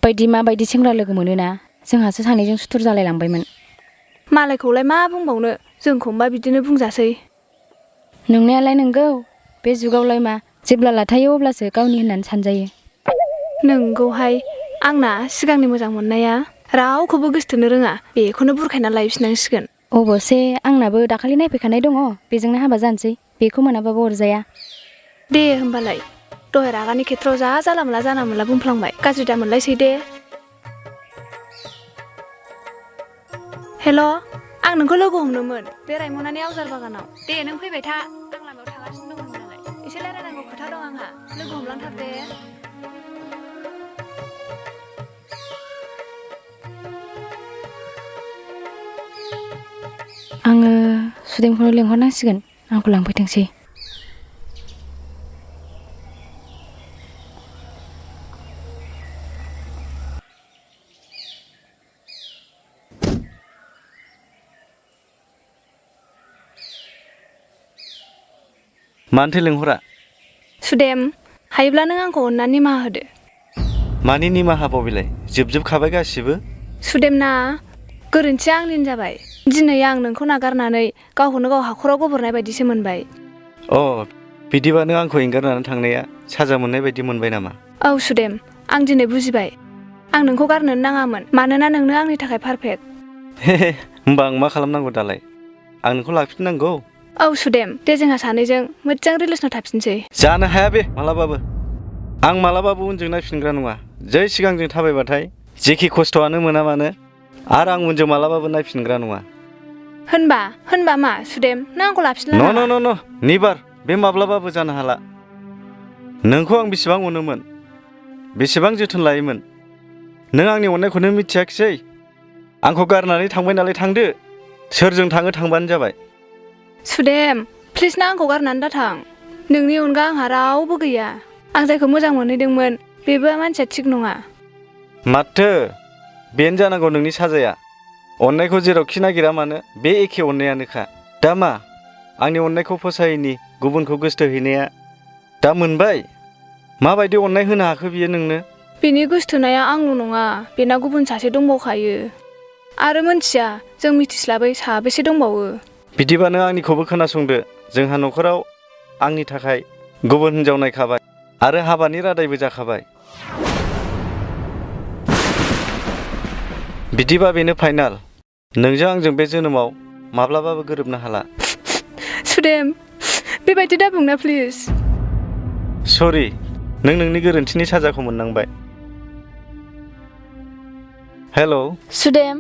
बायदि माबायदि सेंग्रा लोगो मोनोना जोंहासो सानैजों सुथुर जालायलांबायमोन। मालायखौलाय मा बुंबावनो जोंखौबा बिदिनो बुंजासै। नंनायालाय नंगौ, बे जुगावलाय मा जेब्ला लाथायो अब्लासो गावनि होननानै सानजायो। नंगौहाय, आंना सिगांनि मोजां मोननाया रावखौबो गोसथोनो रोङा, बेखौनो बुरखायना लायफिननांसिगोन। अबसे आंनाबो दाखालि नायफैखानाय दङ, बेजोंनो हाबा जानोसै, बेखौ मोनाबाबो अरजाया। दे होमबालाय, दहाय रागानि खेथ्रआव जा जाला मोनला बुंफ्लांबाय, गाज्रि दा मोनलायसै दे। हेल', आं नोंखौ लोगो हमनोमोन बे रायमनानि आवजार बागानाव। दे नों फैबाय था, आं लामायाव थागासिनो दंमोन नालाय। एसे रायलायनांगौ खोथा दं आंहा, लोगो हमलांथार दे। आङो सुदेमखौनो लेंहरनांसिगोन, आंखौ लांफैथोंसै। मानोथो लेंहरा? सुदेम, हायोब्ला नों आंखौ अननानै निमाहा होदो। मानि निमाहा बेलाय, जोबजोबखाबाय गासिबो। सुदेमना, गोरोन्थिया आंनिनो जाबाय। दिनै आं नोंखौ नागारनानै गावखौनो गाव हाखराव गबरनाय बायदिसो मोनबाय। अ, बिदिबा नों आंखौ एंगारनानै थांनाया साजा मोननाय बायदि मोनबाय नामा? औ सुदेम, आं दिनै बुजिबाय। आं नोंखौ गारनोनो नाङामोन, मानोना नोंनो आंनि थाखाय पारफेक्ट। हे, होमबा आं मा खालामनांगौ दालाय? आं नोंखौ लाखिफिननांगौ? औ सुदेम, दे जोंहा सानैजों मोजां रिलेसनाव थाफिनसै। जानो हाया बे मालाबाबो। आं मालाबाबो उनजों नायफिनग्रा नङा। जै सिगांजों थाबायबाथाय जेखि खस्थ'आनो मोना मानो, आरो आं उनजों मालाबाबो नायफिनग्रा नङा। होनबा मा सुदेम, नों आंखौ लाफिनला नामा? न निबार, बे माब्लाबाबो जानो हाला। नोंखौ आं बेसेबां अनोमोन, बेसेबां जोथोन लायोमोन, नों आंनि अननायखौनो मिथियाखिसै। आंखौ गारनानै थांबाय नालाय थांदो, सोरजों थाङो थांबानो जाबाय। सुदेम, प्लिज ना आंखौ गारनानै दाथां। नोंनि अनगा आंहा रावबो गैया। आं जायखौ मोजां मोनहैदोंमोन बेबो मानसिया थिग नङा। माथो बेनो जानांगौ नोंनि साजाया। अननायखौ जेरावखि नागिरा मानो बे एखे अननायानोखा। दा मा, आंनि अननायखौ फसायैनि गुबुनखौ गोसथोहैनाया दा मोनबाय? माबायदि अननाय होनो हाखो बियो नोंनो? बिनि गोसथोनाया आंल' नङा, बेना गुबुन सासे दंबावखायो। आरो मोनथिया जों मिथिस्लाबै साबेसे दंबावो। बिदिबा नों आंनिखौबो खोनासंदो। जोंहा न'खराव आंनि थाखाय गुबुन हिनजाव नायखाबाय आरो हाबानि रादायबो जाखाबाय। बिदिबा बेनो फाइनाल। नोंजों आंजों बे जोनोमाव माब्लाबाबो गोरोबनो हाला। सुदेम, बेबायदि दा बुंना प्लिज। सरि, नों नोंनि गोरोन्थिनि साजाखौ मोननांबाय। हेल'। सुदेम,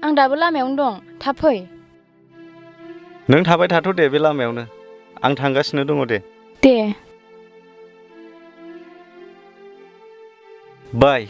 आं दाबो लामायावनो दं, थाब फै। नों थाबाय थाथ' दे बे लामायावनो, आं थांगासिनो दङ दे। दे। बाय।